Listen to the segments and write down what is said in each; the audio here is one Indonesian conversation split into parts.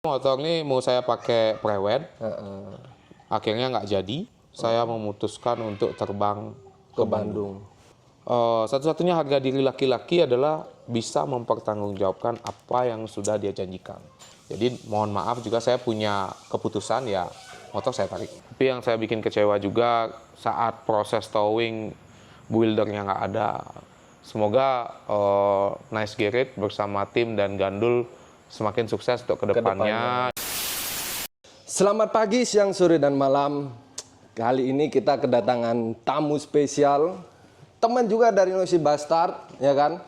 Motor ini mau saya pakai prewed, akhirnya nggak jadi. Saya memutuskan untuk terbang ke Bandung. Satu-satunya harga diri laki-laki adalah bisa mempertanggungjawabkan apa yang sudah dia janjikan. Jadi mohon maaf juga saya punya keputusan ya motor saya tarik. Tapi yang saya bikin kecewa juga saat proses towing buildernya nggak ada. Semoga Nice Garage bersama tim dan Gandul semakin sukses untuk kedepannya. Selamat pagi, siang, sore, dan malam. Kali ini kita kedatangan tamu spesial, teman juga dari Noisy Bastard, ya kan?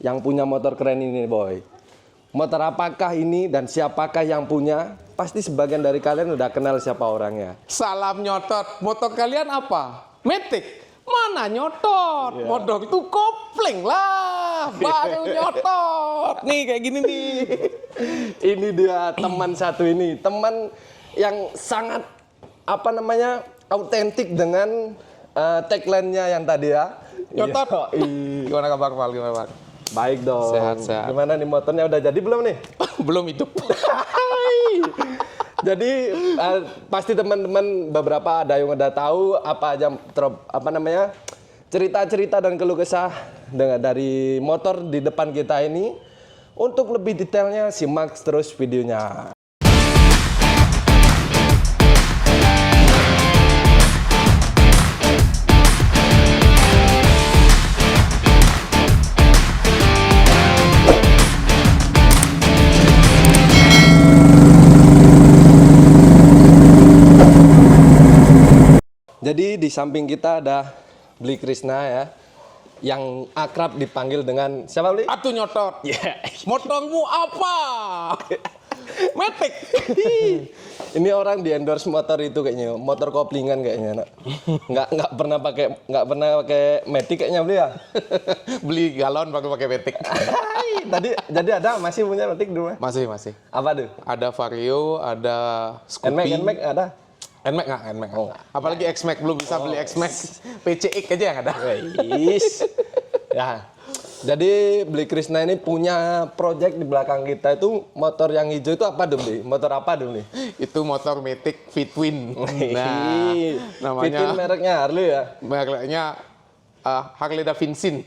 Yang punya motor keren ini, boy. Motor apakah ini dan siapakah yang punya? Pasti sebagian dari kalian udah kenal siapa orangnya. Salam nyotot. Motor kalian apa? Matic. Mana nyotot? Yeah. Motor itu kopling lah. Baru nyotot. Nih kayak gini nih. Ini dia teman satu ini. Teman yang sangat autentik dengan tagline-nya yang tadi ya. Nyotot. Gimana kabar Pak? Gimana Pak? Baik dong. Sehat. Gimana nih motornya udah jadi belum nih? Belum hidup. Jadi pasti teman-teman beberapa ada yang udah tahu apa aja cerita-cerita dan keluh kesah dari motor di depan kita ini. Untuk lebih detailnya simak terus videonya. Jadi di samping kita ada Bli Krishna ya, yang akrab dipanggil dengan siapa Bli? Atuh nyotot. Yeah. Motormu apa? Matic. Ini orang di endorse motor itu kayaknya, motor koplingan kayaknya, nak. Nggak pernah pakai Matic kayaknya Bli ya. Beli galon baru pakai Matic. Jadi ada masih punya Matic dulu? Masih. Apa tuh? Ada Vario, ada Scoopy. NMAX ada? NMAX nggak? Oh, apalagi X-Max, belum bisa beli X-Max. PCX aja yang ada. Ya. Jadi Bli Krishna ini punya project di belakang kita itu motor yang hijau itu apa dong, Bli? Motor apa dong nih? Itu motor Matic Fitwin. Nah, namanya Fitwin mereknya Harley ya? Mereknya Harley Davidson.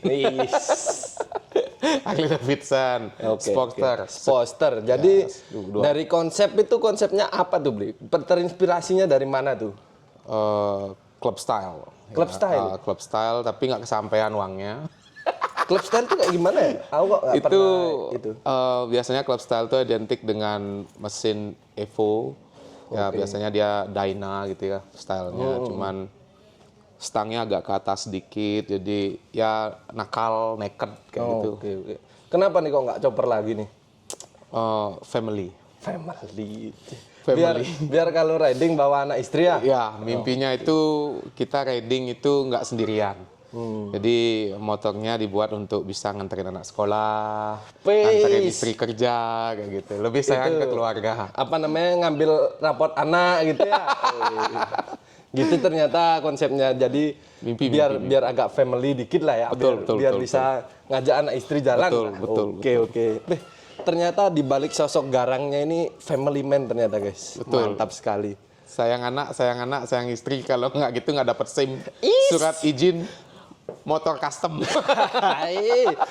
Harley Davidson. Sportster. Jadi dari konsepnya apa tuh, Bli? Terinspirasinya dari mana tuh? Club style. Club style? Club style, tapi nggak kesampaian uangnya. Club style itu kayak gimana ya? Aku kok nggak pernah itu. Biasanya club style itu identik dengan mesin Evo. Ya biasanya dia Dyna gitu ya stylenya. Cuman stangnya agak ke atas sedikit. Jadi ya nakal, naked kayak gitu. Okay. Kenapa nih kok nggak chopper lagi nih? Family. Biar kalau riding bawa anak istri ya? Ya, mimpinya itu kita riding itu nggak sendirian. Jadi motornya dibuat untuk bisa nganterin anak sekolah, nganterin istri kerja, kayak gitu. Lebih sayang ke keluarga. Ngambil raport anak gitu ya. Gitu ternyata konsepnya. Jadi biar agak family dikit lah ya. Biar bisa ngajak anak istri jalan. Betul. Oke. Ternyata di balik sosok garangnya ini family man ternyata, guys. Betul. Mantap sekali. Sayang anak, sayang istri. Kalau nggak gitu nggak dapet SIM. Surat izin motor custom.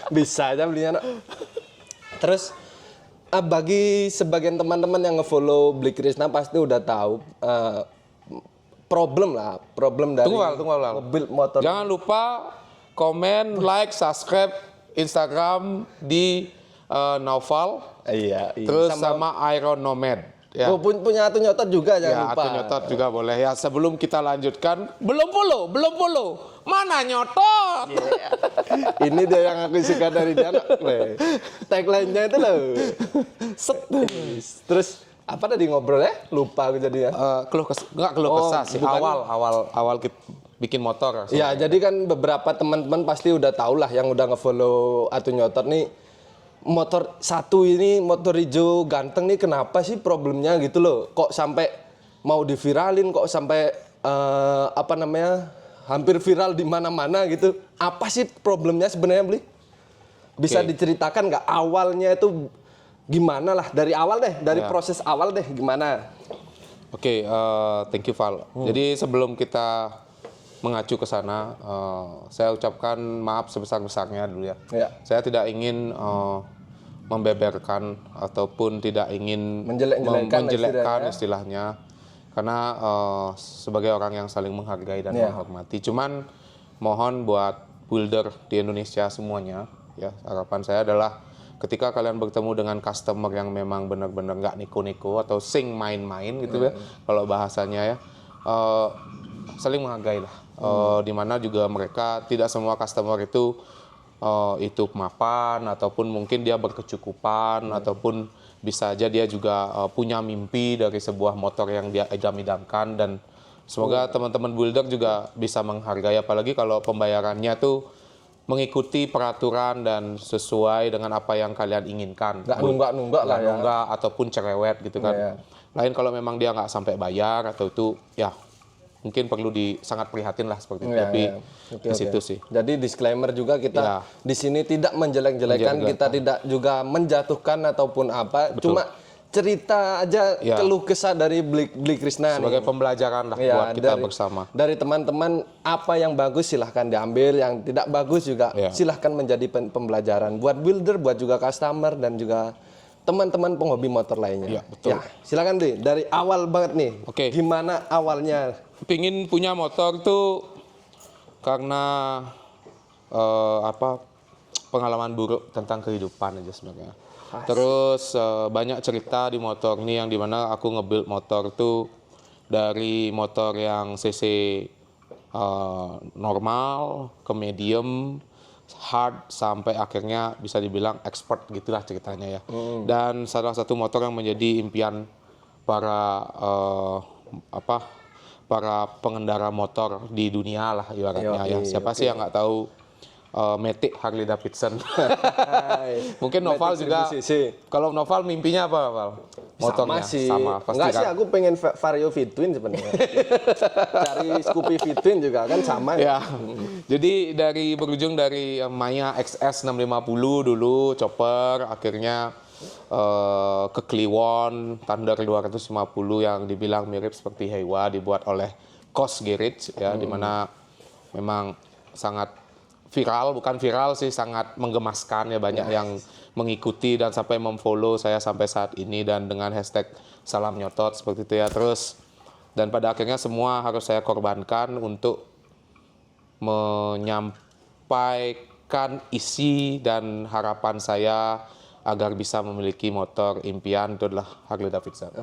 Bisa aja belinya. Terus bagi sebagian teman-teman yang ngefollow Bli Krishna pasti udah tahu problem dari mobil motor. Jangan lupa komen, like, subscribe Instagram di Naufal. Iya. Terus sama Iron Nomad. Ya. Punya Atu Nyotot juga jangan lupa. Atu Nyotot juga boleh. Ya, sebelum kita lanjutkan, belum follow. Mana nyotot? Yeah. Ini dia yang aku suka dari dia. Tagline-nya itu loh. Terus apa tadi ngobrol ya? Lupa aku jadi ya. Keluh kesah sih. Awal kita bikin motor. Ya, jadi kan beberapa teman-teman pasti udah tahu lah yang udah ngefollow Atu Nyotot nih. Motor satu ini, motor hijau ganteng nih, kenapa sih problemnya gitu loh? Kok sampai mau diviralin, kok sampai hampir viral di mana-mana gitu? Apa sih problemnya sebenarnya, Bli? Bisa diceritakan nggak awalnya itu gimana lah dari awal deh, dari proses awal deh gimana? Oke, thank you Val. Jadi sebelum kita mengacu ke sana, saya ucapkan maaf sebesar-besarnya dulu ya. Saya tidak ingin membeberkan ataupun tidak ingin menjelekkan istilahnya. Karena sebagai orang yang saling menghargai dan menghormati. Cuman mohon buat builder di Indonesia semuanya, ya harapan saya adalah ketika kalian bertemu dengan customer yang memang benar-benar nggak neko-neko atau sing main-main gitu ya, kalau bahasanya ya, saling menghargai lah. Dimana juga mereka tidak semua customer itu mapan ataupun mungkin dia berkecukupan ataupun bisa aja dia juga punya mimpi dari sebuah motor yang dia idam-idamkan, dan semoga teman-teman builder juga bisa menghargai, apalagi kalau pembayarannya tuh mengikuti peraturan dan sesuai dengan apa yang kalian inginkan. Nggak nunggak lah ya. Nunggak ataupun cerewet gitu kan. Lain kalau memang dia nggak sampai bayar atau itu ya mungkin perlu sangat prihatin lah seperti itu. Tapi di situ sih. Jadi disclaimer juga kita di sini tidak menjelek-jelekan, kita tidak juga menjatuhkan ataupun apa. Betul. Cuma cerita aja keluh kesah dari Bli Krishna sebagai pembelajaran lah buat kita bersama. Dari teman-teman apa yang bagus silahkan diambil, yang tidak bagus juga silahkan menjadi pembelajaran buat builder, buat juga customer dan juga teman-teman penghobi motor lainnya. Ya, betul. Silakan deh dari awal banget nih. Gimana awalnya? Pingin punya motor tuh karena pengalaman buruk tentang kehidupan aja sebenarnya. Terus banyak cerita di motor ini yang dimana aku nge-build motor tuh dari motor yang cc normal ke medium, hard, sampai akhirnya bisa dibilang expert gitulah ceritanya ya. Dan salah satu motor yang menjadi impian para para pengendara motor di dunia lah ibaratnya ya. Siapa sih yang nggak tahu Matic Harley Davidson. Mungkin Noval juga. Kalau Noval mimpinya apa, Noval? Motornya sama pasti. Enggak sih, aku pengen Vario V-Twin sebenarnya. Cari Scoopy V-Twin juga kan sama. Ya. Jadi berujung dari Maya XS 650 dulu chopper, akhirnya ke Kliwon Thunder 250 yang dibilang mirip seperti Heiwa, dibuat oleh Kos Garage ya, dimana memang sangat viral, bukan viral sih, sangat menggemaskan ya, banyak yang mengikuti dan sampai memfollow saya sampai saat ini, dan dengan hashtag salam nyotot seperti itu ya. Terus dan pada akhirnya semua harus saya korbankan untuk menyampaikan isi dan harapan saya agar bisa memiliki motor impian, itu adalah Harley Davidson.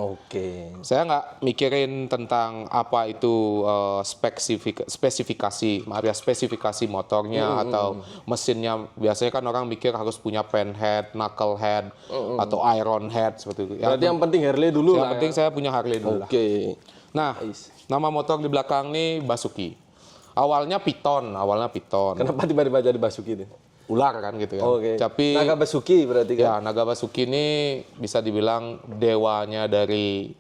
Saya nggak mikirin tentang apa itu spesifikasi motornya atau mesinnya. Biasanya kan orang mikir harus punya penhead, knuckle head, atau iron head seperti itu. Berarti yang penting Harley dulu lah. Yang penting saya punya Harley dulu. Nah, nama motor di belakang nih Basuki. Awalnya Piton. Kenapa tiba-tiba jadi Basuki itu? Ular kan gitu kan. Tapi Naga Basuki berarti kan? Ya, Naga Basuki ini bisa dibilang dewanya dari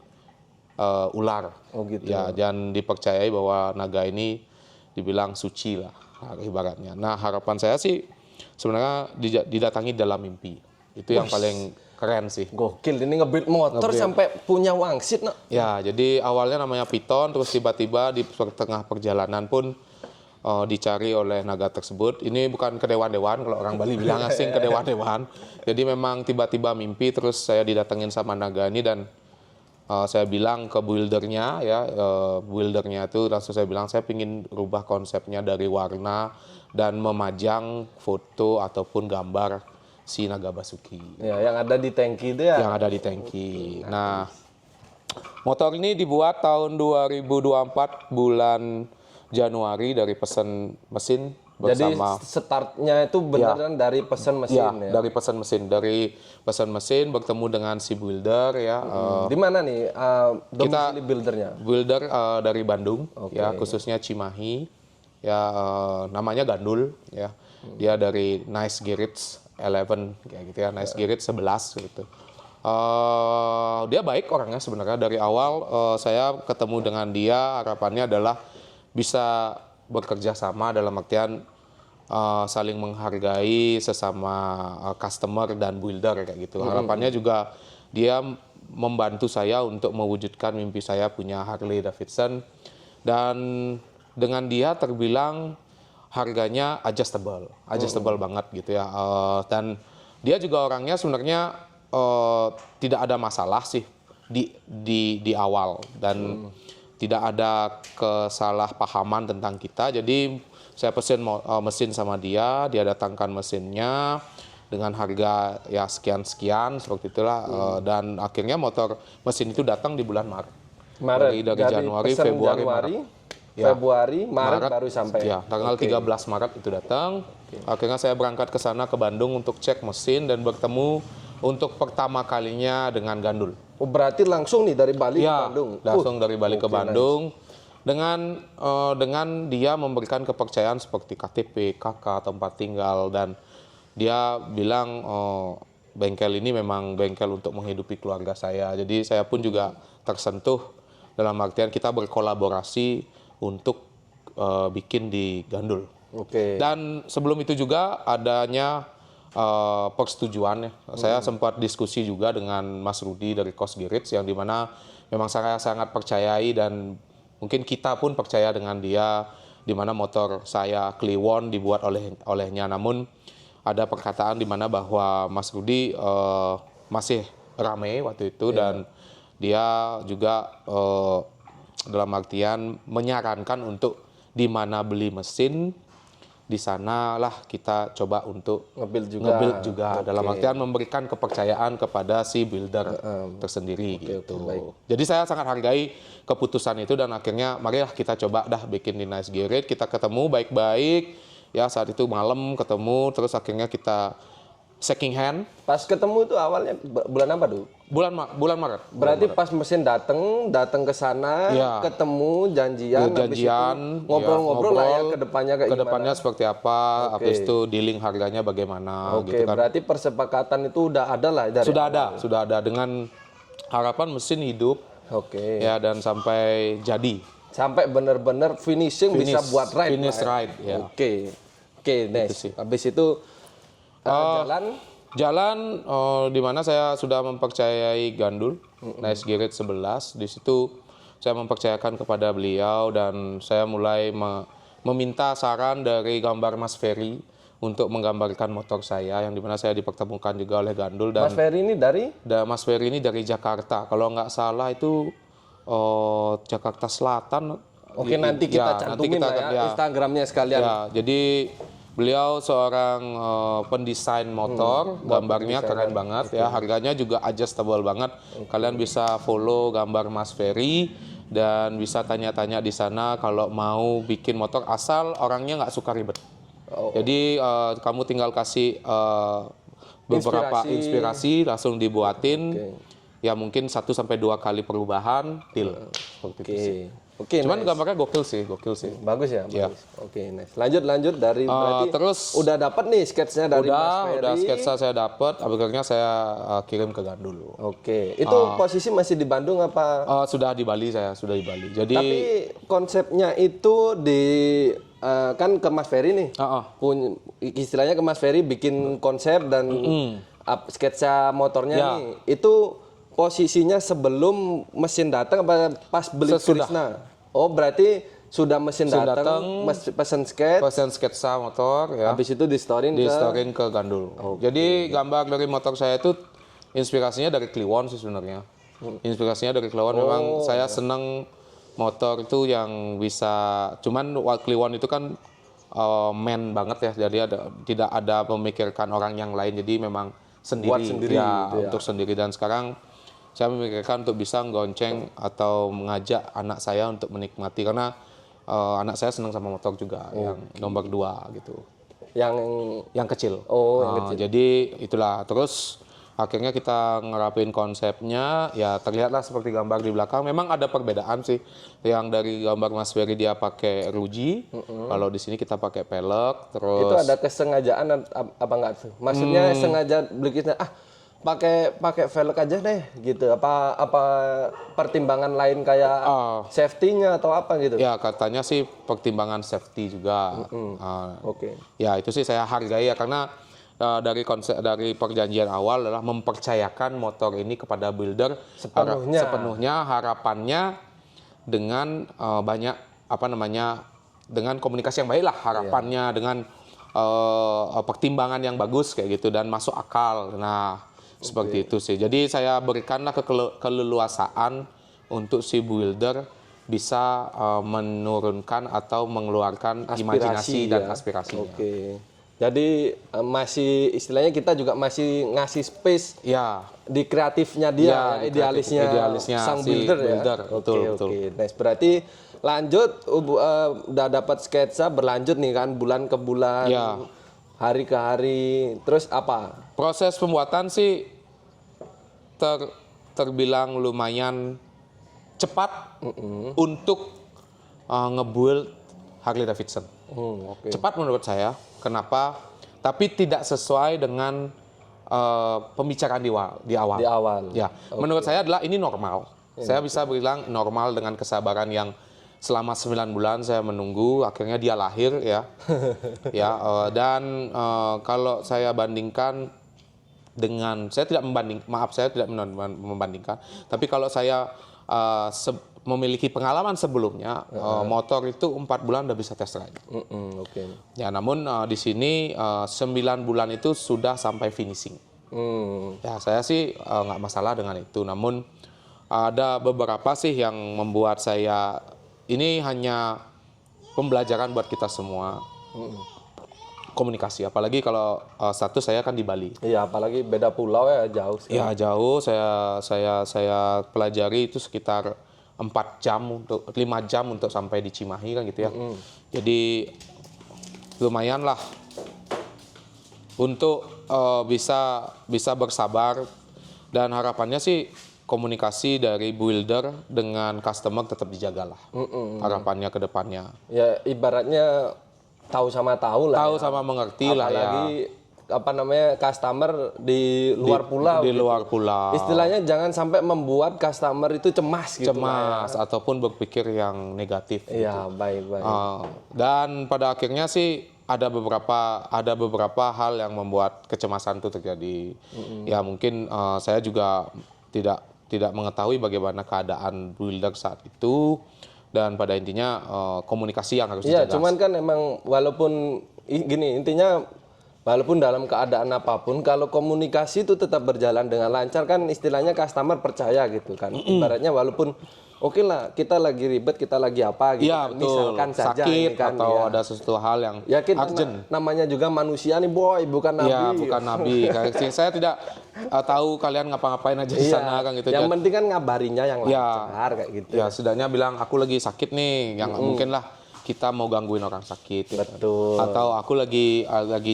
ular. Ya, dan dipercayai bahwa naga ini dibilang suci lah ibaratnya. Nah, harapan saya sih sebenarnya didatangi dalam mimpi. Itu yang paling keren sih. Gokil, ini nge-build motor sampai punya wangsit. Ya, jadi awalnya namanya Piton, terus tiba-tiba di tengah perjalanan pun dicari oleh naga tersebut. Ini bukan kedewan-dewan, kalau orang Bali bilang asing kedewan-dewan. Jadi memang tiba-tiba mimpi, terus saya didatengin sama naga ini, dan saya bilang ke buildernya ya, buildernya itu langsung saya bilang saya ingin rubah konsepnya dari warna dan memajang foto ataupun gambar si Naga Basuki. Ya, yang ada di tangki itu ya? Yang ada di tangki. Nah, motor ini dibuat tahun 2024 bulan Januari dari pesan mesin bersama. Jadi startnya itu beneran dari pesan mesin ya? Dari pesan mesin. Dari pesan mesin bertemu dengan si builder ya. Di mana nih domisili buildernya? Builder dari Bandung ya, khususnya Cimahi. Ya, namanya Gandul ya. Dia dari Nice Garage 11 kayak gitu ya, Nice Garage 11 gitu. Dia baik orangnya sebenarnya. Dari awal saya ketemu dengan dia, harapannya adalah bisa bekerja sama dalam artian saling menghargai sesama customer dan builder kayak gitu. Harapannya juga dia membantu saya untuk mewujudkan mimpi saya punya Harley Davidson, dan dengan dia terbilang harganya adjustable banget gitu ya. Dan dia juga orangnya sebenarnya tidak ada masalah sih di awal, dan tidak ada kesalahpahaman tentang kita. Jadi saya pesen mesin sama dia datangkan mesinnya dengan harga ya sekian-sekian seperti itulah, dan akhirnya mesin itu datang di bulan Maret. Dari Januari, pesen Februari, Maret baru sampai. Ya, tanggal 13 Maret itu datang. Akhirnya saya berangkat ke sana ke Bandung untuk cek mesin dan bertemu untuk pertama kalinya dengan Gandul. Oh, berarti langsung nih dari Bali ke Bandung. Langsung dari Bali ke Bandung. Dengan dia memberikan kepercayaan seperti KTP, KK, tempat tinggal, dan dia bilang bengkel ini memang bengkel untuk menghidupi keluarga saya. Jadi saya pun juga tersentuh dalam artian kita berkolaborasi untuk bikin di Gandul. Dan sebelum itu juga adanya persetujuan ya. Saya sempat diskusi juga dengan Mas Rudi dari Kos Girits, yang dimana memang saya sangat percayai dan mungkin kita pun percaya dengan dia, di mana motor saya Kliwon dibuat olehnya. Namun ada perkataan di mana bahwa Mas Rudi masih rame waktu itu, dan dia juga dalam artian menyarankan untuk di mana beli mesin, di sanalah kita coba untuk nge-build juga. Dalam artian memberikan kepercayaan kepada si builder tersendiri gitu. Jadi saya sangat hargai keputusan itu, dan akhirnya marilah kita coba bikin di Nice Garage. Kita ketemu baik-baik. Ya saat itu malam ketemu, terus akhirnya kita shaking hand. Pas ketemu itu awalnya bulan apa tuh? Bulan Maret. Berarti pas mesin datang ke sana, ketemu, janjian, ngobrol-ngobrol lah ya ke depannya kayak gimana. Kedepannya seperti apa, habis itu dealing harganya bagaimana. Gitu kan. Berarti persepakatan itu udah ada lah dari sudah ada dengan harapan mesin hidup. Ya, dan sampai jadi. Sampai benar-benar finishing bisa buat ride. Finish ride, ya. Nice. Habis itu jalan di mana saya sudah mempercayai Gandul, Nice Garage 11. Di situ saya mempercayakan kepada beliau, dan saya mulai meminta saran dari gambar Mas Ferry untuk menggambarkan motor saya, yang dimana saya dipertemukan juga oleh Gandul. Dan Mas Ferry ini dari Jakarta, kalau nggak salah itu Jakarta Selatan. Nanti kita cantumin Instagramnya sekalian. Ya, jadi beliau seorang pendesain motor, gambarnya keren banget ya, harganya juga adjustable banget. Kalian bisa follow gambar Mas Ferry dan bisa tanya-tanya di sana kalau mau bikin motor, asal orangnya nggak suka ribet. Jadi kamu tinggal kasih beberapa inspirasi langsung dibuatin. Ya mungkin 1-2 kali perubahan, deal. Cuman gambarnya gokil sih. Bagus ya, bagus. Nice. Lanjut dari berarti terus udah dapat nih sketsnya dari Mas Ferry. Udah sketsa saya dapat, akhirnya saya kirim ke Gandul. Itu posisi masih di Bandung apa? Sudah di Bali, sudah di Bali. Jadi tapi konsepnya itu kan ke Mas Ferry nih. Istilahnya ke Mas Ferry bikin konsep dan sketsa motornya nih. Itu posisinya sebelum mesin datang apa pas beli Krishna? Berarti sudah mesin datang, pesan sketsa motor ya. Habis itu di storein ke Gandul. Jadi gambar dari motor saya itu inspirasinya dari Kliwon sih sebenarnya. Inspirasinya dari Kliwon, memang saya senang motor itu yang bisa, cuman Kliwon itu kan man banget ya. Jadi tidak ada memikirkan orang yang lain, jadi memang sendiri untuk sendiri. Dan sekarang saya memikirkan untuk bisa nggonceng atau mengajak anak saya untuk menikmati, karena anak saya senang sama motor juga, yang nomor 2 gitu. Yang kecil. Yang kecil. Jadi itulah, terus akhirnya kita ngerapin konsepnya, ya terlihatlah seperti gambar di belakang. Memang ada perbedaan sih, yang dari gambar Mas Ferry dia pakai ruji, kalau di sini kita pakai pelek. Terus itu ada kesengajaan apa enggak tuh? Maksudnya sengaja beli pakai velg aja deh gitu. Apa pertimbangan lain kayak safety-nya atau apa gitu? Ya katanya sih pertimbangan safety juga. Oke. Ya itu sih saya hargai ya, karena dari perjanjian awal adalah mempercayakan motor ini kepada builder sepenuhnya, harapannya dengan banyak dengan komunikasi yang baik lah harapannya, dengan pertimbangan yang bagus kayak gitu dan masuk akal. Nah seperti itu sih. Jadi saya berikanlah keleluasaan untuk si builder bisa menurunkan atau mengeluarkan imajinasi dan aspirasinya. Oke. Jadi masih istilahnya kita juga masih ngasih space di kreatifnya dia, idealisnya sang builder ya. Oke. Nah, berarti lanjut udah dapat sketsa, berlanjut nih kan bulan ke bulan, hari ke hari. Terus apa? Proses pembuatan sih terbilang lumayan cepat untuk ngebuild Harley Davidson. Cepat menurut saya. Kenapa? Tapi tidak sesuai dengan pembicaraan di awal. Ya, menurut saya adalah ini normal. Saya bisa bilang normal dengan kesabaran yang selama 9 bulan saya menunggu, akhirnya dia lahir ya. Dan kalau saya bandingkan dengan, saya tidak membandingkan, tapi kalau saya memiliki pengalaman sebelumnya, motor itu 4 bulan udah bisa test ride. Ya, namun di sini 9 bulan itu sudah sampai finishing. Ya, saya sih nggak masalah dengan itu. Namun ada beberapa sih yang membuat saya, ini hanya pembelajaran buat kita semua. Komunikasi, apalagi kalau status saya kan di Bali. Iya, apalagi beda pulau ya, jauh sekali. Ya jauh, saya pelajari itu sekitar 5 jam untuk sampai di Cimahi kan gitu ya. Jadi lumayan lah untuk bisa bersabar, dan harapannya sih komunikasi dari builder dengan customer tetap dijagalah. Harapannya ke depannya. Ya ibaratnya tahu sama tahu lah. Tahu sama mengerti lah ya. Apalagi customer di luar pulau. Di luar pulau. Istilahnya jangan sampai membuat customer itu cemas gitu. Cemas ataupun berpikir yang negatif. Iya, baik. Dan pada akhirnya sih ada beberapa hal yang membuat kecemasan itu terjadi. Ya mungkin saya juga tidak mengetahui bagaimana keadaan builder saat itu, dan pada intinya komunikasi yang harus dijaga. Iya, cuman kan emang walaupun gini, intinya walaupun dalam keadaan apapun, kalau komunikasi itu tetap berjalan dengan lancar kan istilahnya customer percaya gitu kan. Ibaratnya walaupun oke lah, kita lagi ribet, kita lagi apa gitu. Iya, betul. Misalkan saja sakit kan, atau ada sesuatu hal yang urgent. Namanya juga manusia nih boy, bukan nabi. Ya, bukan nabi. Saya tidak tahu kalian ngapa-ngapain aja di sana kan gitu. Yang penting kan ngabarinya yang lancar kayak gitu. Ya, setidaknya bilang aku lagi sakit nih, yang mungkin lah kita mau gangguin orang sakit. Betul. Atau aku lagi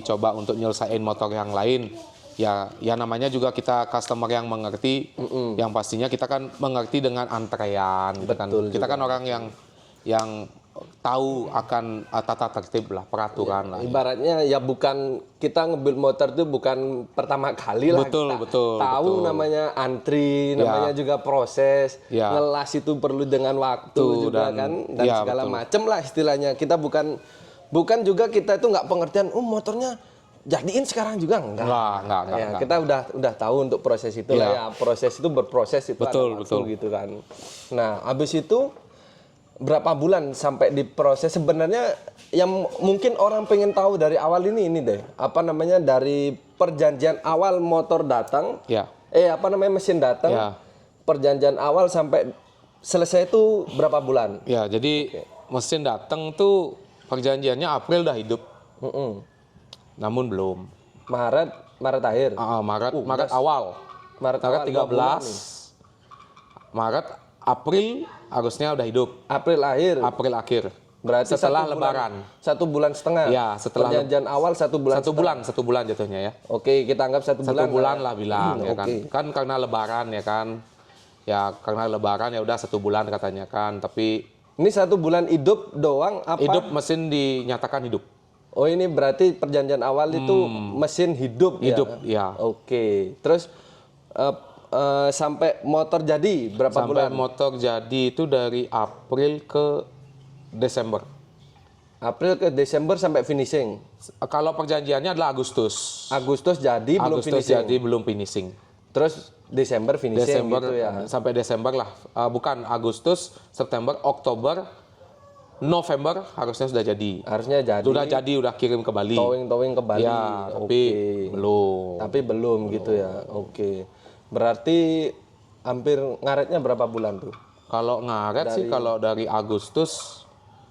coba untuk nyelesain motor yang lain. Ya namanya juga kita customer yang mengerti, yang pastinya kita kan mengerti dengan antrean. Kita kan orang yang tahu akan tata tertib lah, peraturan lah. Ibaratnya ya bukan kita nge-build motor itu bukan pertama kali lah. Betul. Tahu namanya antri, namanya juga proses. Ngelas itu perlu dengan waktu juga dan segala macam lah istilahnya. Kita bukan juga kita itu nggak pengertian, motornya jadiin sekarang juga enggak. Kita udah tahu untuk proses itu lah ya. Proses itu berproses itu betul gitu kan. Nah, habis itu berapa bulan sampai diproses sebenarnya, yang mungkin orang pengen tahu dari awal ini deh. Dari perjanjian awal motor datang. Mesin datang. Perjanjian awal sampai selesai itu berapa bulan? Ya, jadi mesin datang tuh perjanjiannya April udah hidup. Namun belum. Maret akhir. Maret awal. Maret 13. Maret, April harusnya udah hidup. April akhir. Berarti setelah Lebaran. 1 bulan setengah. Ya, setelah perjanjian awal 1 bulan. 1 bulan jatuhnya ya. Oke, kita anggap 1 bulan. 1 bulan lah bilang ya kan. Kan karena Lebaran ya kan. Ya karena Lebaran ya udah 1 bulan katanya kan. Tapi ini 1 bulan hidup doang apa? Hidup, mesin dinyatakan hidup. Oh, ini berarti perjanjian awal itu mesin hidup ya? Oke. Terus sampai motor jadi berapa Sampai bulan? motor jadi itu dari April ke Desember. April ke Desember sampai finishing. Kalau perjanjiannya adalah Agustus. Agustus jadi belum Agustus finishing. jadi belum finishing. Terus Desember finishing Desember gitu ya. sampai Desember lah. Bukan Agustus, September, Oktober, November harusnya sudah jadi. Harusnya jadi. Sudah jadi, udah kirim ke Bali. Towing ke Bali. Ya, tapi belum. Tapi belum gitu ya. Oke. Berarti hampir ngaretnya berapa bulan tuh? Kalau ngaret sih kalau dari Agustus,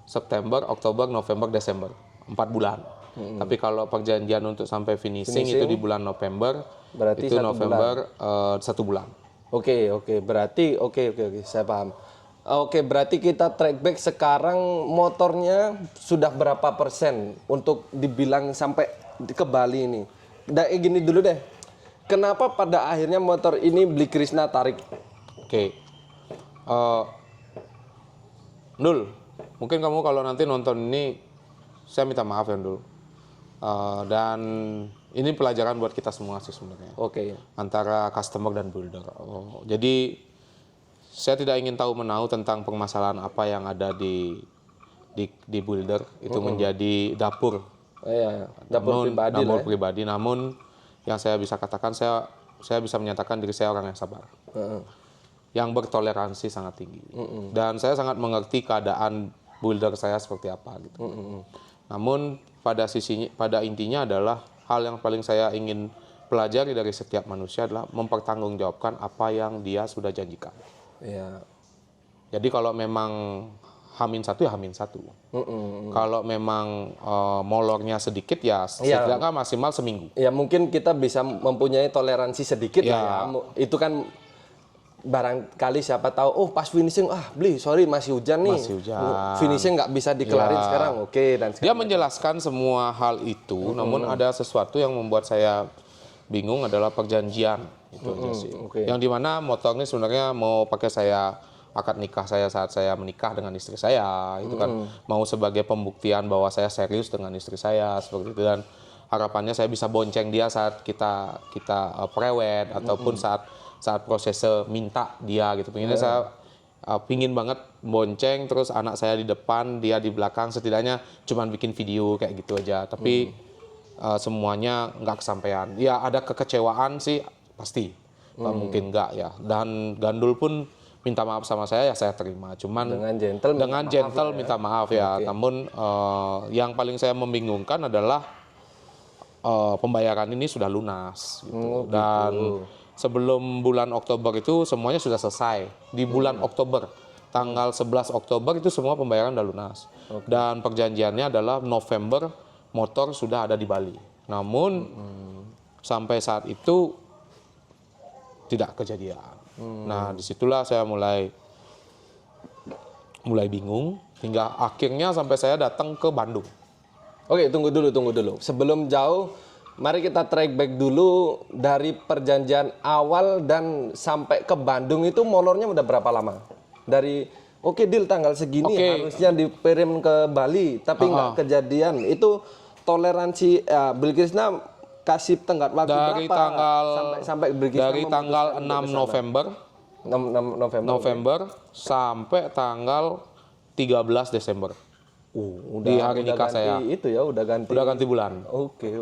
September, Oktober, November, Desember. 4 bulan. Tapi kalau perjanjian untuk sampai finishing itu di bulan November, berarti itu November 1 bulan. Oke. Berarti oke, saya paham. Oke, berarti kita track back sekarang motornya sudah berapa persen untuk dibilang sampai ke Bali ini? Gini dulu deh. Kenapa pada akhirnya motor ini Bli Krishna tarik? Oke. Nul, mungkin kamu kalau nanti nonton ini, saya minta maaf ya Nul. Dan ini pelajaran buat kita semua sih sebenarnya. Oke. Antara customer dan builder. Jadi saya tidak ingin tahu menahu tentang permasalahan apa yang ada di builder itu menjadi dapur. Iya, dapur Pribadi. Namun yang saya bisa katakan saya bisa menyatakan diri saya orang yang sabar. Yang bertoleransi sangat tinggi. Dan saya sangat mengerti keadaan builder saya seperti apa gitu. Namun pada intinya adalah hal yang paling saya ingin pelajari dari setiap manusia adalah mempertanggungjawabkan apa yang dia sudah janjikan. Iya. Jadi kalau memang H-1 ya H-1. Kalau memang molornya sedikit ya setidaknya maksimal seminggu. Ya mungkin kita bisa mempunyai toleransi sedikit lah ya. Itu kan barangkali siapa tahu, pas finishing, Bli, sorry masih hujan nih. Masih hujan. Finishing nggak bisa dikelarin sekarang, oke. Dan sekarang dia menjelaskan semua hal itu, namun ada sesuatu yang membuat saya bingung adalah perjanjian. Itu aja sih. Yang dimana motor ini sebenarnya mau pakai saya akad nikah saya saat saya menikah dengan istri saya, itu kan mau sebagai pembuktian bahwa saya serius dengan istri saya seperti itu, dan harapannya saya bisa bonceng dia saat kita prewed ataupun saat proses minta dia gitu. Pengennya saya pingin banget bonceng terus anak saya di depan, dia di belakang, setidaknya cuman bikin video kayak gitu aja. Tapi semuanya nggak kesampaian. Ya ada kekecewaan sih pasti, mungkin nggak ya. Dan Gandul pun minta maaf sama saya, ya saya terima. Cuman dengan gentle minta maaf ya. Namun yang paling saya membingungkan adalah pembayaran ini sudah lunas gitu. Dan sebelum bulan Oktober itu semuanya sudah selesai. Di bulan Oktober, tanggal 11 Oktober itu semua pembayaran sudah lunas. Dan perjanjiannya adalah November motor sudah ada di Bali. Namun sampai saat itu tidak kejadian. Nah, disitulah saya mulai bingung hingga akhirnya sampai saya datang ke Bandung. Oke, tunggu dulu. Sebelum jauh, mari kita track back dulu dari perjanjian awal dan sampai ke Bandung itu molornya udah berapa lama? Dari deal tanggal segini harusnya dikirim ke Bali, tapi nggak kejadian. Itu toleransi Bli Krishna kasih tenggat waktu dari berapa sampai Bli Krishna dari tanggal 6 November sampai tanggal 13 Desember. Di hari nikah saya. Itu ya udah ganti bulan. Oke.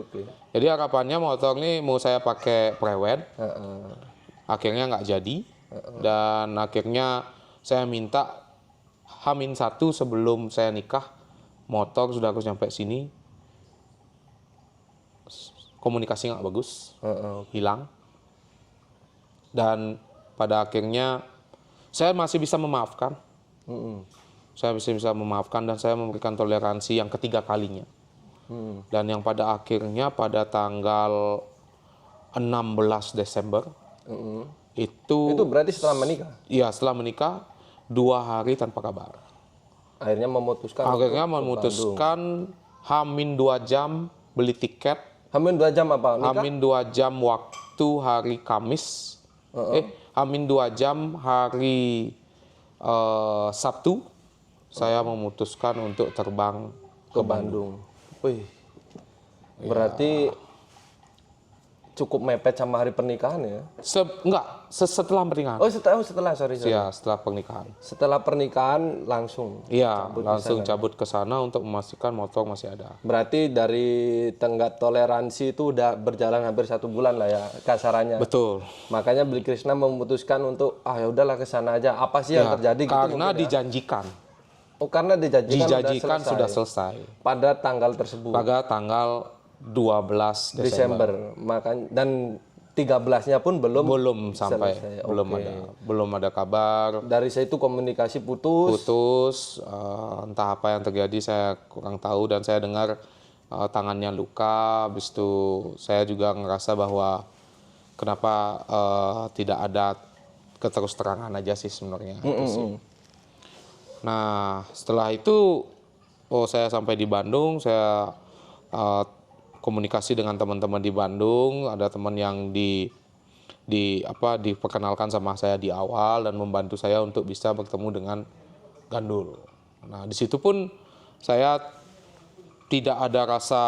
Jadi harapannya motor ini mau saya pakai prewed. Akhirnya nggak jadi. Dan akhirnya saya minta H-1 sebelum saya nikah, motor sudah harus sampai sini. Komunikasi nggak bagus, hilang. Dan pada akhirnya saya masih bisa memaafkan. Saya bisa memaafkan dan saya memberikan toleransi yang ketiga kalinya. Dan yang pada akhirnya pada tanggal 16 Desember itu berarti setelah menikah? Iya, setelah menikah 2 hari tanpa kabar. Akhirnya memutuskan H-2 jam beli tiket. H-2 jam apa? Nikah? H-2 jam waktu hari Kamis. H-2 jam hari Sabtu. Saya memutuskan untuk terbang ke Bandung. Wih. Berarti cukup mepet sama hari pernikahan ya? Setelah pernikahan. Oh setelah, sorry. Ya, setelah pernikahan. Setelah pernikahan langsung? Iya, langsung cabut ke sana untuk memastikan motor masih ada. Berarti dari tenggat toleransi itu udah berjalan hampir 1 bulan lah ya kasarannya. Betul. Makanya Beli Krishna memutuskan untuk ya udahlah ke sana aja. Apa sih yang terjadi? Karena gitu dijanjikan. Oh, karena dijanjikan Sudah selesai. pada tanggal tersebut. Pada tanggal 12 Desember. Makanya dan 13-nya pun belum sampai selesai. belum ada kabar. Dari situ komunikasi putus. Entah apa yang terjadi saya kurang tahu, dan saya dengar tangannya luka. Habis itu saya juga ngerasa bahwa kenapa tidak ada keterus terangan aja sih sebenarnya. Itu sih. Nah, setelah itu saya sampai di Bandung, saya komunikasi dengan teman-teman di Bandung. Ada teman yang diperkenalkan sama saya di awal dan membantu saya untuk bisa bertemu dengan Gandul. Nah, di situ pun saya tidak ada rasa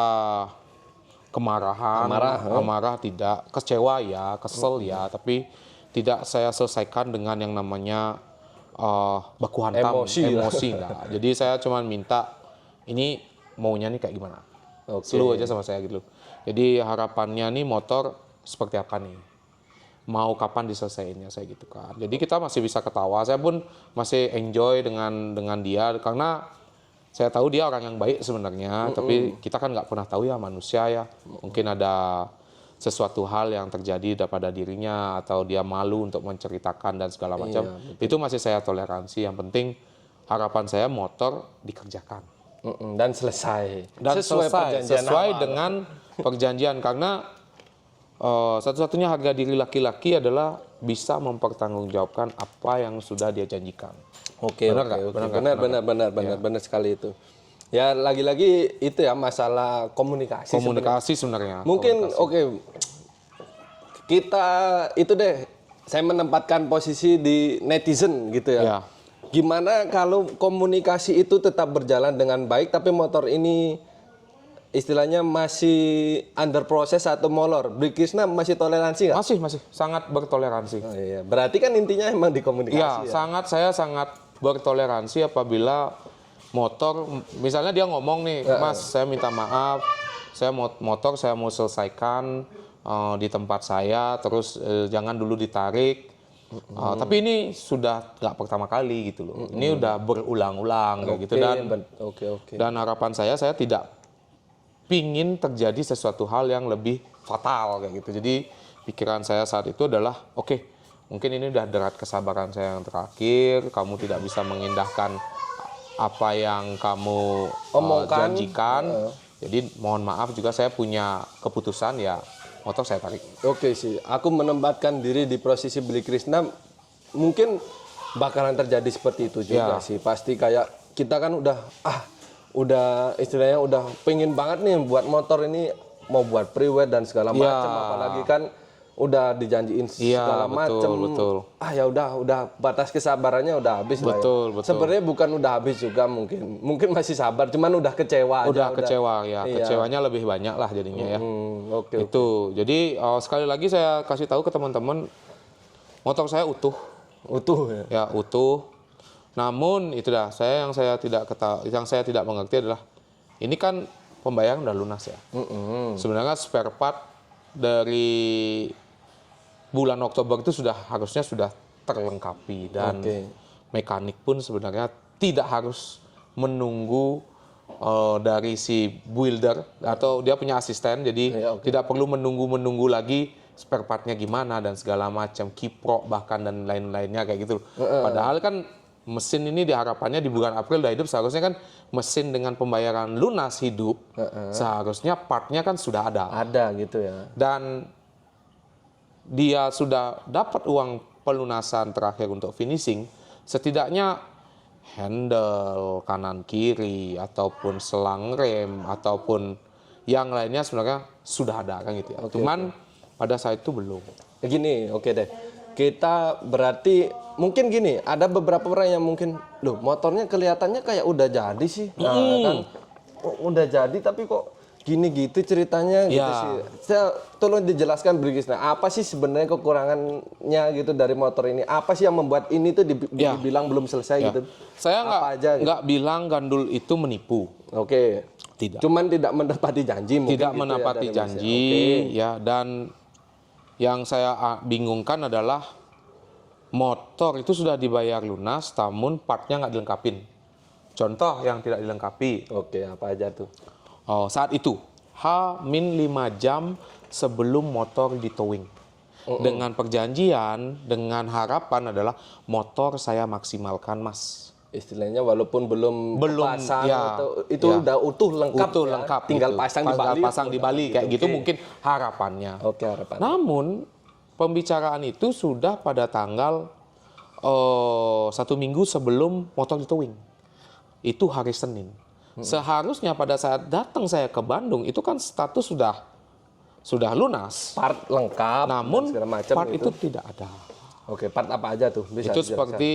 kemarahan, amarah tidak, kecewa ya, kesel ya, tapi tidak saya selesaikan dengan yang namanya baku hantam, emosi enggak. Jadi saya cuma minta ini maunya nih kayak gimana. Slow aja sama saya gitu. Jadi harapannya nih motor seperti apa nih? Mau kapan diselesaikannya saya gitu kan. Jadi kita masih bisa ketawa. Saya pun masih enjoy dengan dia karena saya tahu dia orang yang baik sebenarnya, tapi kita kan nggak pernah tahu ya manusia ya. Mungkin ada sesuatu hal yang terjadi pada dirinya atau dia malu untuk menceritakan dan segala macam. Itu masih saya toleransi. Yang penting harapan saya motor dikerjakan. Dan selesai. Dan sesuai dengan perjanjian, karena satu-satunya harga diri laki-laki adalah bisa mempertanggungjawabkan apa yang sudah dia janjikan. Benar sekali itu. Ya lagi-lagi itu ya masalah komunikasi. Komunikasi sebenarnya. Mungkin kita itu deh, saya menempatkan posisi di netizen gitu ya. Gimana kalau komunikasi itu tetap berjalan dengan baik tapi motor ini istilahnya masih under proses atau molor? Beli Krishna masih toleransi nggak? Masih sangat bertoleransi. Oh, iya. Berarti kan intinya emang di komunikasi. Saya sangat bertoleransi apabila motor, misalnya dia ngomong nih, Mas, saya minta maaf, motor saya mau selesaikan di tempat saya, terus jangan dulu ditarik. Tapi ini sudah nggak pertama kali gitu loh. Ini udah berulang-ulang kayak gitu, dan harapan saya tidak pingin terjadi sesuatu hal yang lebih fatal kayak gitu. Jadi pikiran saya saat itu adalah mungkin ini udah derat kesabaran saya yang terakhir. Kamu tidak bisa mengindahkan apa yang kamu janjikan. Jadi mohon maaf juga, saya punya keputusan ya. Motor saya tarik. Oke sih, aku menempatkan diri di posisi Beli Krishna, mungkin bakalan terjadi seperti itu juga sih. Pasti kayak kita kan udah istilahnya udah pengen banget nih buat motor ini, mau buat pre-wed dan segala macam, apalagi kan udah dijanjiin segala macam. Betul. Ya udah batas kesabarannya udah habis lah ya. Betul. Sebenarnya bukan udah habis juga, mungkin masih sabar, cuman udah kecewa aja. Kecewa ya. Kecewanya lebih banyak lah jadinya ya. Itu. Jadi sekali lagi saya kasih tahu ke teman-teman, motor saya utuh ya. Utuh. Namun itu dah, yang saya tidak mengerti adalah ini kan pembayaran udah lunas ya. Sebenarnya spare part dari bulan Oktober itu harusnya sudah terlengkapi, dan mekanik pun sebenarnya tidak harus menunggu dari si builder atau dia punya asisten, jadi tidak perlu menunggu lagi spare partnya gimana dan segala macam, kiprok bahkan dan lain-lainnya kayak gitu. Padahal kan mesin ini diharapannya di bulan April udah hidup, seharusnya kan mesin dengan pembayaran lunas hidup, seharusnya partnya kan sudah ada. Ada gitu ya. Dan dia sudah dapat uang pelunasan terakhir untuk finishing, setidaknya handle kanan kiri ataupun selang rem ataupun yang lainnya sebenarnya sudah ada kan gitu ya. Cuman pada saat itu belum. Gini, deh. Kita berarti mungkin gini, ada beberapa orang yang mungkin, loh motornya kelihatannya kayak udah jadi sih. Kan udah jadi tapi kok gini gitu ceritanya gitu Ya. sih. Tolong dijelaskan Bro Krisna, apa sih sebenarnya kekurangannya gitu dari motor ini? Apa sih yang membuat ini tuh Ya. dibilang belum selesai Ya. gitu? Saya Apa aja gitu? nggak bilang gandul itu menipu. Oke. Tidak. Cuman tidak menepati janji mungkin Tidak gitu menepati dari janji, Malaysia. Oke. ya. Dan yang saya bingungkan adalah motor itu sudah dibayar lunas, namun partnya nggak dilengkapin. Contoh yang tidak dilengkapi. Oke, apa aja tuh? Oh, saat itu H-5 jam sebelum motor ditowing. Dengan perjanjian, dengan harapan adalah motor saya maksimalkan, Mas. Istilahnya walaupun belum kepasang ya, atau itu ya. udah utuh lengkap, Utuh ya. lengkap Tinggal gitu. pasang di Bali. Pasang di Bali kayak gitu Oke. mungkin harapannya. Oke, harapan. Namun pembicaraan itu sudah pada tanggal 1 minggu sebelum motor ditowing. Itu hari Senin. Seharusnya pada saat datang saya ke Bandung itu kan status sudah lunas. Part lengkap Namun dan segala macam part gitu. itu tidak ada. Oke, part apa aja tuh? Bisa Itu dijelaskan? seperti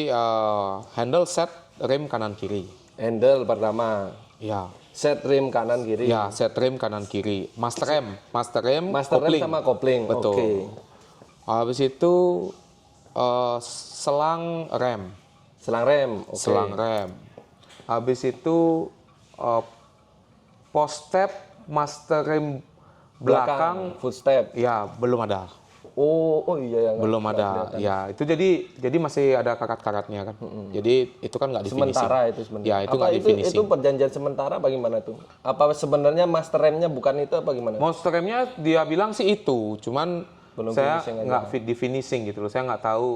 handle set rem kanan kiri. Handle pertama, Ya. set rim kanan kiri. Ya, set rem kanan kiri. Master rem, Master rem sama kopling. Betul. Oke. Habis itu selang rem, Selang rem. Oke. selang rem. Habis itu post step master rem belakang, footstep. ya belum ada. Oh iya yang Belum ada. Ya, itu jadi masih ada karat-karatnya kan. Jadi itu kan nggak definisi. sementara itu sebenarnya. Ya, itu apa nggak definisi. itu perjanjian sementara bagaimana tuh? Apa sebenarnya master remnya bukan itu apa gimana? Monster remnya dia bilang sih itu, cuman Belum saya finishing aja. nggak fit di finishing gitu loh. Saya nggak tahu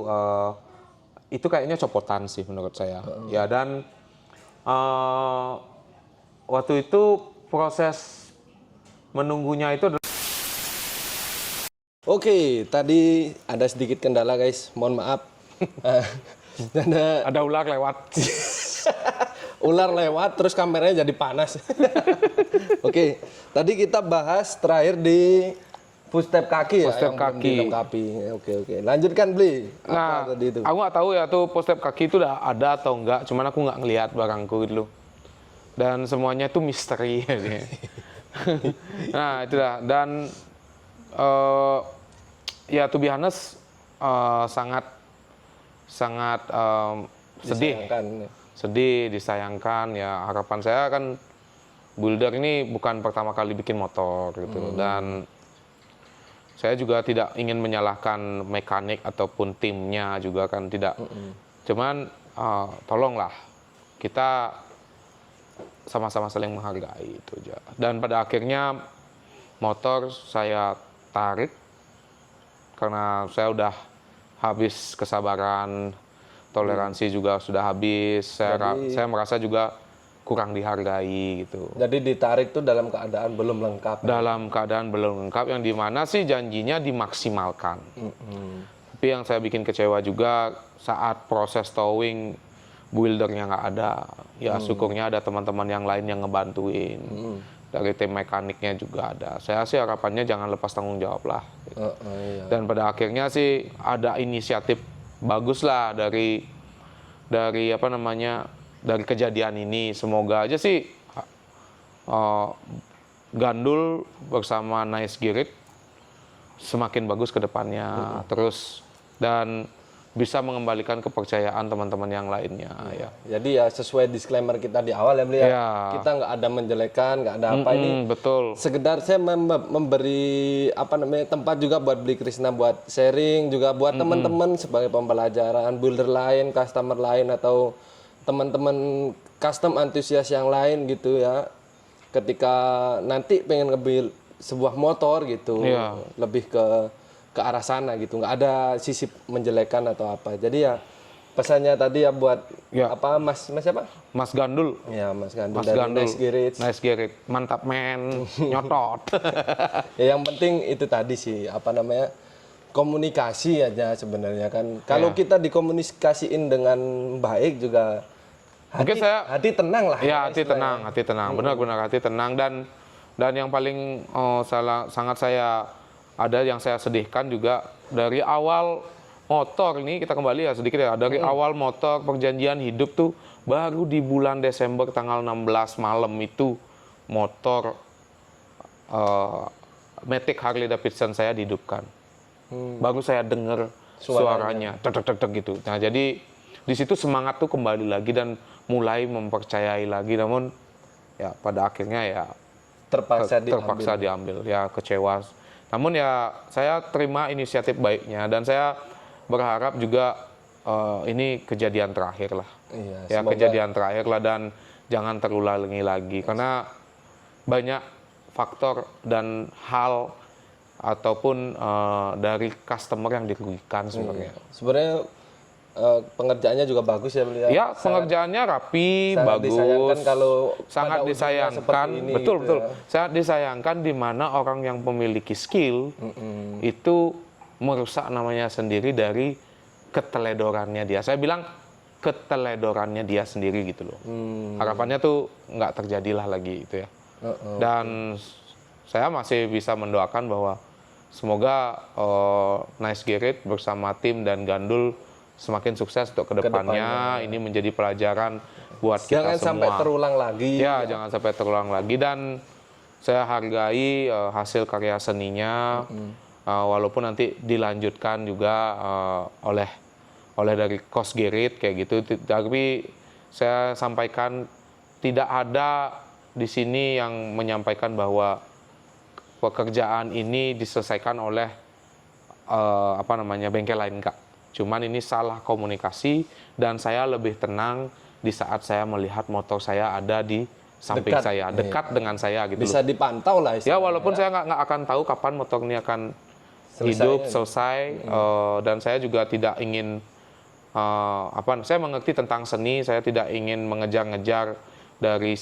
itu kayaknya copotan sih menurut saya. Ya dan waktu itu proses menunggunya itu adalah Oke, tadi ada sedikit kendala guys, mohon maaf. ada ular lewat. Ular lewat terus kameranya jadi panas. Oke, tadi kita bahas terakhir di footstep kaki Footstep ya, yang belum kaki. dilengkapi. Oke. Lanjutkan Bli. Nah, Apa tadi itu? aku nggak tahu ya tuh post step kaki itu udah ada atau enggak, cuman aku nggak ngelihat barangku gitu loh. Dan semuanya itu misteri. Nah, itu dah. Dan ya to be honest, sangat sedih. Disayangkan. Sedih, disayangkan. Ya harapan saya kan builder ini bukan pertama kali bikin motor gitu. Dan saya juga tidak ingin menyalahkan mekanik ataupun timnya juga kan tidak. Cuman tolonglah kita sama-sama saling menghargai itu aja. Dan pada akhirnya motor saya tarik karena saya udah habis kesabaran, toleransi juga sudah habis. Saya merasa juga kurang dihargai gitu. Jadi ditarik tuh dalam keadaan belum lengkap. Dalam keadaan belum lengkap yang dimana sih janjinya dimaksimalkan. Tapi yang saya bikin kecewa juga saat proses towing buildernya nggak ada. Ya syukurnya ada teman-teman yang lain yang ngebantuin. Dari tim mekaniknya juga ada. Saya sih harapannya jangan lepas tanggung jawab lah. Gitu. Iya. Dan pada akhirnya sih ada inisiatif bagus lah dari apa namanya dari kejadian ini. Semoga aja sih Gandul bersama Nice Girit semakin bagus ke depannya. Terus dan bisa mengembalikan kepercayaan teman-teman yang lainnya. Ya. Jadi ya sesuai disclaimer kita di awal ya Bli ya. Ya. Kita nggak ada menjelekan, nggak ada apa ini. Betul. Sekedar saya memberi apa namanya tempat juga buat Bli Krisna buat sharing juga buat teman-teman sebagai pembelajaran builder lain, customer lain atau teman-teman custom antusias yang lain gitu ya. Ketika nanti pengen nge-build sebuah motor gitu, Iya. lebih ke arah sana gitu, nggak ada sisi menjelekan atau apa. Jadi ya pesannya tadi ya buat Ya. apa Mas siapa? Mas Gandul. Ya Mas Gandul Mas dari Gandul. Nice Girit. Nice Girit. Mantap men. Nyotot. Ya yang penting itu tadi sih apa namanya komunikasi aja sebenarnya kan. Kalau kita dikomunikasiin dengan baik juga Mungkin hati tenang lah. Ya, hati tenang. Benar-benar hati tenang dan yang paling sangat saya yang saya sedihkan juga dari awal motor ini kita kembali ya sedikit ya dari awal motor perjanjian hidup tuh baru di bulan Desember tanggal 16 malam itu motor Matic Harley Davidson saya dihidupkan. Baru saya dengar suaranya, tek gitu. Nah, jadi di situ semangat tuh kembali lagi dan mulai mempercayai lagi. Namun ya pada akhirnya ya terpaksa diambil. Ya kecewa. Namun ya saya terima inisiatif baiknya dan saya berharap juga ini kejadian terakhir lah. Iya, ya kejadian terakhir lah dan jangan terulangi lagi karena banyak faktor dan hal ataupun dari customer yang dirugikan sebenarnya. Sebenarnya pengerjaannya juga bagus ya beliau. Ya, pengerjaannya rapi, sangat bagus. Disayangkan kalau sangat disayangkan, ini, betul gitu betul. ya. Sangat disayangkan di mana orang yang memiliki skill itu merusak namanya sendiri dari keteledorannya dia. Saya bilang keteledorannya dia sendiri gitu loh. Harapannya tuh nggak terjadilah lagi itu ya. Dan saya masih bisa mendoakan bahwa semoga Nice Gerrit bersama tim dan Gandul semakin sukses untuk kedepannya. Ini menjadi pelajaran buat kita semua. Jangan sampai terulang lagi. Ya, jangan sampai terulang lagi. Dan saya hargai hasil karya seninya, walaupun nanti dilanjutkan juga oleh dari Coach Gerrit kayak gitu. Tapi saya sampaikan tidak ada di sini yang menyampaikan bahwa pekerjaan ini diselesaikan oleh bengkel lain, enggak. Cuman ini salah komunikasi dan saya lebih tenang di saat saya melihat motor saya ada di samping dekat dengan saya gitu. Bisa dipantau lah istilahnya. Ya walaupun saya nggak akan tahu kapan motor ini akan selesai dan saya juga tidak ingin saya mengerti tentang seni, saya tidak ingin mengejar-ngejar dari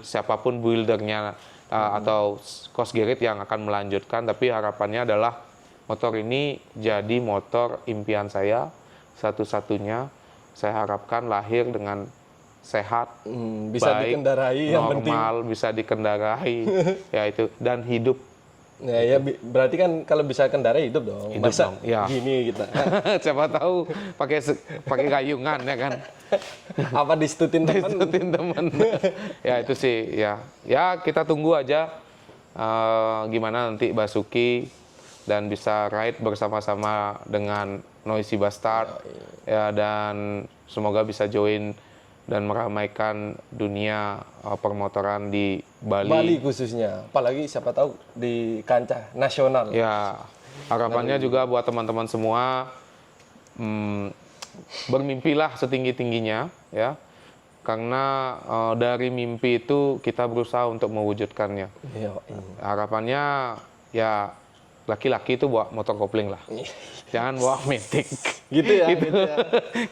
siapapun buildernya atau Coach Gerrit yang akan melanjutkan, tapi harapannya adalah motor ini jadi motor impian saya satu-satunya. Saya harapkan lahir dengan sehat, bisa baik, dikendarai, normal, bisa dikendarai, ya itu dan hidup. Ya, berarti kan kalau bisa kendarai hidup dong. Hidup masa dong, ya. Gini kita. Siapa tahu pakai gayungan ya kan. Apa disetutin teman? Disetutin teman. Ya itu sih ya. Ya kita tunggu aja gimana nanti Basuki dan bisa ride bersama-sama dengan Noisy Bastard ya, dan semoga bisa join dan meramaikan dunia permotoran di Bali. Bali khususnya, apalagi siapa tahu di kancah nasional. Ya, harapannya juga buat teman-teman semua bermimpilah setinggi-tingginya ya. Karena dari mimpi itu kita berusaha untuk mewujudkannya. Harapannya ya laki-laki itu bawa motor kopling lah. Jangan bawa Matic. Gitu ya. Gitu.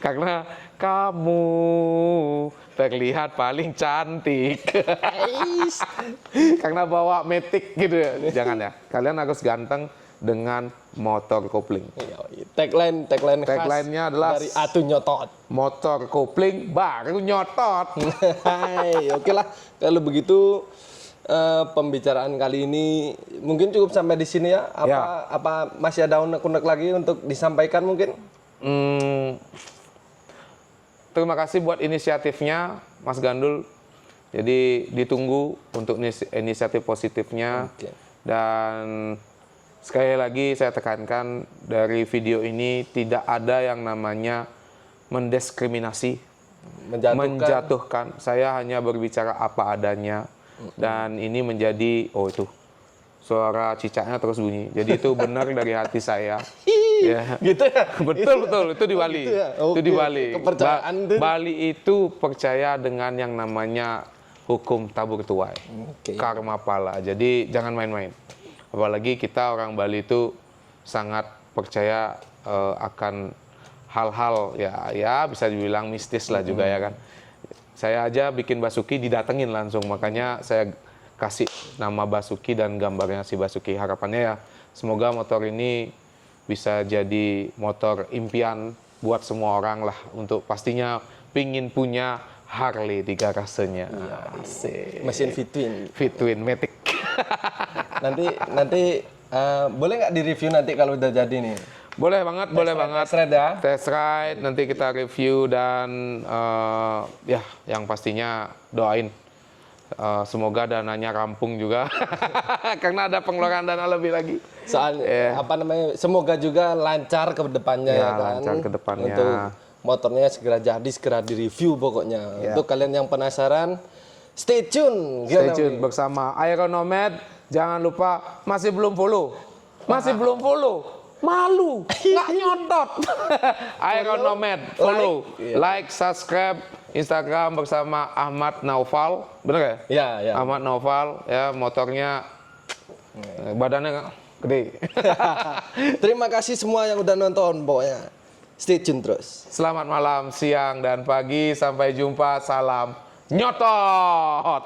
Karena kamu terlihat paling cantik. Karena bawa Matic gitu ya. Jangan ya. Kalian harus ganteng dengan motor kopling. Tagline-nya adalah dari Atu Nyotot. Motor kopling baru nyotot. Oke lah, kalau begitu pembicaraan kali ini mungkin cukup sampai di sini ya. Apa masih ada unek-unek lagi untuk disampaikan mungkin? Terima kasih buat inisiatifnya, Mas Gandul. Jadi ditunggu untuk inisiatif positifnya. Dan sekali lagi saya tekankan, dari video ini tidak ada yang namanya mendiskriminasi, menjatuhkan. Saya hanya berbicara apa adanya. Dan ini menjadi, itu suara cicaknya terus bunyi. Jadi itu benar dari hati saya. Ya. Gitu ya? Betul, itu di Bali. Gitu ya? Itu di Bali. Kepercayaan Bali itu percaya dengan yang namanya hukum tabur tuai. Karma pala. Jadi jangan main-main. Apalagi kita orang Bali itu sangat percaya akan hal-hal ya bisa dibilang mistis lah juga ya kan. Saya aja bikin Basuki didatengin langsung, makanya saya kasih nama Basuki dan gambarnya si Basuki. Harapannya ya semoga motor ini bisa jadi motor impian buat semua orang lah, untuk pastinya pingin punya Harley di garasenya. Mesin Fitwin Matic. nanti boleh nggak di-review nanti kalau udah jadi nih? Boleh banget. Test ride ya? Test ride, nanti kita review dan ya yang pastinya doain Semoga dananya rampung juga karena ada pengeluaran dana lebih lagi. Soalnya semoga juga lancar ke depannya Ya, ya kan. lancar ke depannya. Untuk motornya segera jadi, segera direview pokoknya. Untuk kalian yang penasaran, stay tune. Stay tune bersama Aeronomad. Jangan lupa masih belum follow. Malu, nggak nyotot. Aeronomad, follow, like, subscribe Instagram bersama Ahmad Naufal, bener ya? Ya. Ahmad Naufal, ya motornya, badannya gede. Terima kasih semua yang udah nonton, pokoknya stay tune terus. Selamat malam, siang, dan pagi. Sampai jumpa. Salam nyotot.